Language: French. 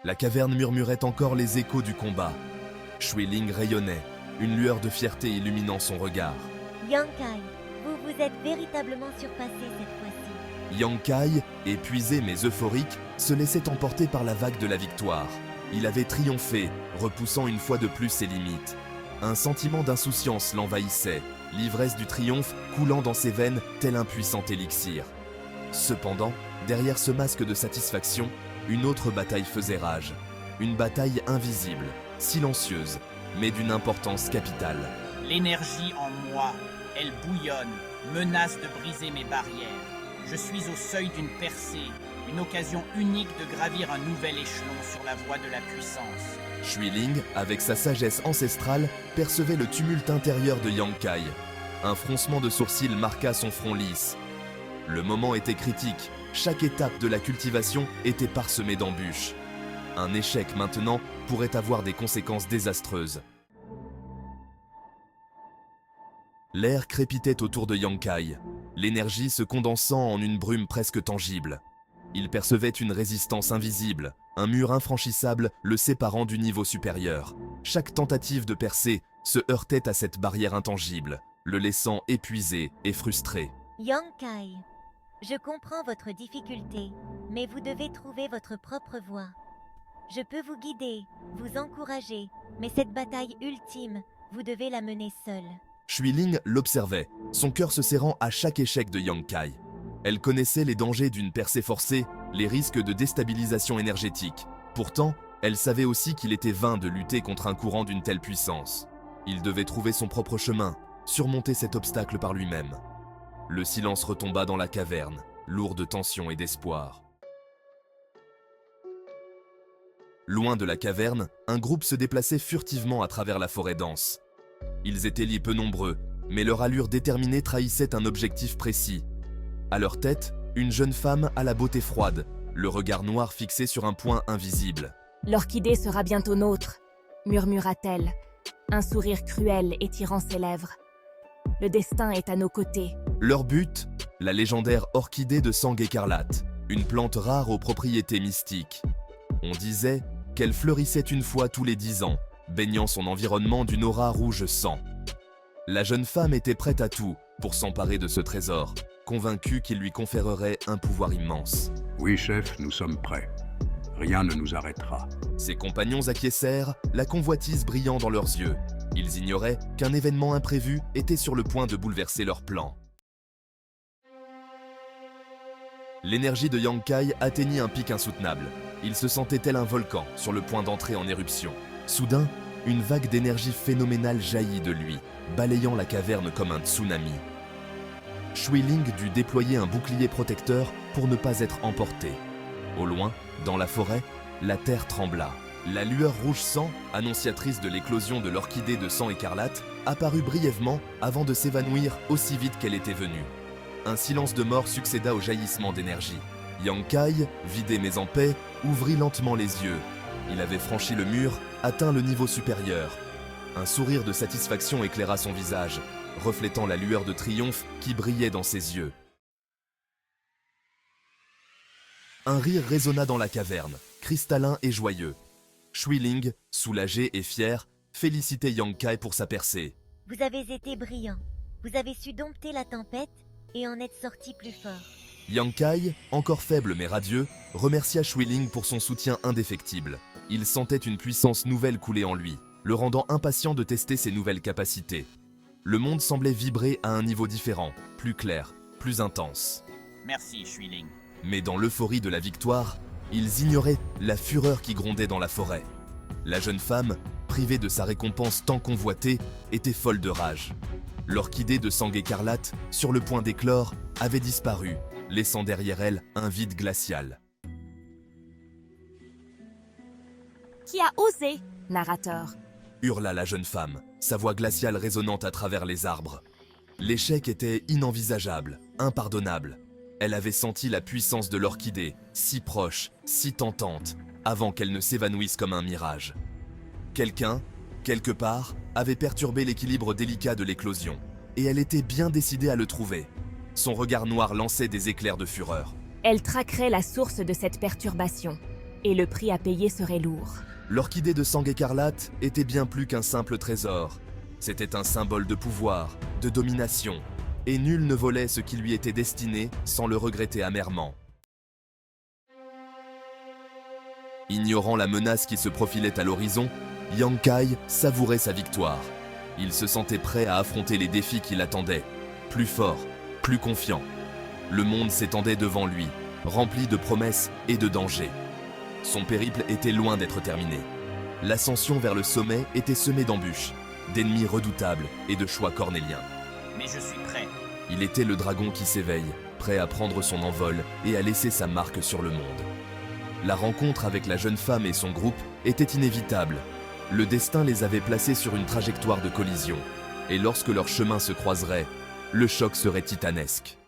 La caverne murmurait encore les échos du combat. Shui Ling rayonnait, une lueur de fierté illuminant son regard. Yang Kai, vous vous êtes véritablement surpassé cette fois-ci. Yang Kai, épuisé mais euphorique, se laissait emporter par la vague de la victoire. Il avait triomphé, repoussant une fois de plus ses limites. Un sentiment d'insouciance l'envahissait, l'ivresse du triomphe coulant dans ses veines tel un puissant élixir. Cependant, derrière ce masque de satisfaction, une autre bataille faisait rage. Une bataille invisible, silencieuse, mais d'une importance capitale. L'énergie en moi, elle bouillonne, menace de briser mes barrières. Je suis au seuil d'une percée, une occasion unique de gravir un nouvel échelon sur la voie de la puissance. Shui Ling, avec sa sagesse ancestrale, percevait le tumulte intérieur de Yang Kai. Un froncement de sourcils marqua son front lisse. Le moment était critique, chaque étape de la cultivation était parsemée d'embûches. Un échec maintenant pourrait avoir des conséquences désastreuses. L'air crépitait autour de Yang Kai, l'énergie se condensant en une brume presque tangible. Il percevait une résistance invisible, un mur infranchissable le séparant du niveau supérieur. Chaque tentative de percer se heurtait à cette barrière intangible, le laissant épuisé et frustré. Yang Kai, je comprends votre difficulté, mais vous devez trouver votre propre voie. Je peux vous guider, vous encourager, mais cette bataille ultime, vous devez la mener seul. Shui Ling l'observait, son cœur se serrant à chaque échec de Yang Kai. Elle connaissait les dangers d'une percée forcée, les risques de déstabilisation énergétique. Pourtant, elle savait aussi qu'il était vain de lutter contre un courant d'une telle puissance. Il devait trouver son propre chemin, surmonter cet obstacle par lui-même. Le silence retomba dans la caverne, lourd de tension et d'espoir. Loin de la caverne, un groupe se déplaçait furtivement à travers la forêt dense. Ils étaient peu nombreux, mais leur allure déterminée trahissait un objectif précis. À leur tête, une jeune femme à la beauté froide, le regard noir fixé sur un point invisible. « L'orchidée sera bientôt nôtre », murmura-t-elle, un sourire cruel étirant ses lèvres. « Le destin est à nos côtés. » Leur but, la légendaire orchidée de sang écarlate, une plante rare aux propriétés mystiques. On disait qu'elle fleurissait une fois tous les 10 ans, baignant son environnement d'une aura rouge sang. La jeune femme était prête à tout pour s'emparer de ce trésor, convaincue qu'il lui conférerait un pouvoir immense. Oui, chef, nous sommes prêts. Rien ne nous arrêtera. Ses compagnons acquiescèrent, la convoitise brillant dans leurs yeux. Ils ignoraient qu'un événement imprévu était sur le point de bouleverser leurs plans. L'énergie de Yang Kai atteignit un pic insoutenable. Il se sentait tel un volcan sur le point d'entrer en éruption. Soudain, une vague d'énergie phénoménale jaillit de lui, balayant la caverne comme un tsunami. Shui Ling dut déployer un bouclier protecteur pour ne pas être emporté. Au loin, dans la forêt, la terre trembla. La lueur rouge sang, annonciatrice de l'éclosion de l'orchidée de sang écarlate, apparut brièvement avant de s'évanouir aussi vite qu'elle était venue. Un silence de mort succéda au jaillissement d'énergie. Yang Kai, vidé mais en paix, ouvrit lentement les yeux. Il avait franchi le mur, atteint le niveau supérieur. Un sourire de satisfaction éclaira son visage, reflétant la lueur de triomphe qui brillait dans ses yeux. Un rire résonna dans la caverne, cristallin et joyeux. Shui Ling, soulagé et fier, félicitait Yang Kai pour sa percée. Vous avez été brillant. Vous avez su dompter la tempête et en êtes sorti plus fort. Yang Kai, encore faible mais radieux, remercia Shui Ling pour son soutien indéfectible. Il sentait une puissance nouvelle couler en lui, le rendant impatient de tester ses nouvelles capacités. Le monde semblait vibrer à un niveau différent, plus clair, plus intense. Merci, Shui Ling. Mais dans l'euphorie de la victoire, ils ignoraient la fureur qui grondait dans la forêt. La jeune femme, privée de sa récompense tant convoitée, était folle de rage. L'orchidée de sang écarlate, sur le point d'éclore, avait disparu, laissant derrière elle un vide glacial. « Qui a osé » narrateur. Hurla la jeune femme, sa voix glaciale résonnante à travers les arbres. L'échec était inenvisageable, impardonnable. Elle avait senti la puissance de l'orchidée, si proche, si tentante, avant qu'elle ne s'évanouisse comme un mirage. Quelqu'un, quelque part, avait perturbé l'équilibre délicat de l'éclosion, et elle était bien décidée à le trouver. Son regard noir lançait des éclairs de fureur. Elle traquerait la source de cette perturbation, et le prix à payer serait lourd. L'orchidée de sang écarlate était bien plus qu'un simple trésor. C'était un symbole de pouvoir, de domination, et nul ne volait ce qui lui était destiné sans le regretter amèrement. Ignorant la menace qui se profilait à l'horizon, Yang Kai savourait sa victoire. Il se sentait prêt à affronter les défis qui l'attendaient, plus fort, plus confiant. Le monde s'étendait devant lui, rempli de promesses et de dangers. Son périple était loin d'être terminé. L'ascension vers le sommet était semée d'embûches, d'ennemis redoutables et de choix cornéliens. Mais je suis prêt. Il était le dragon qui s'éveille, prêt à prendre son envol et à laisser sa marque sur le monde. La rencontre avec la jeune femme et son groupe était inévitable. Le destin les avait placés sur une trajectoire de collision, et lorsque leurs chemins se croiseraient, le choc serait titanesque.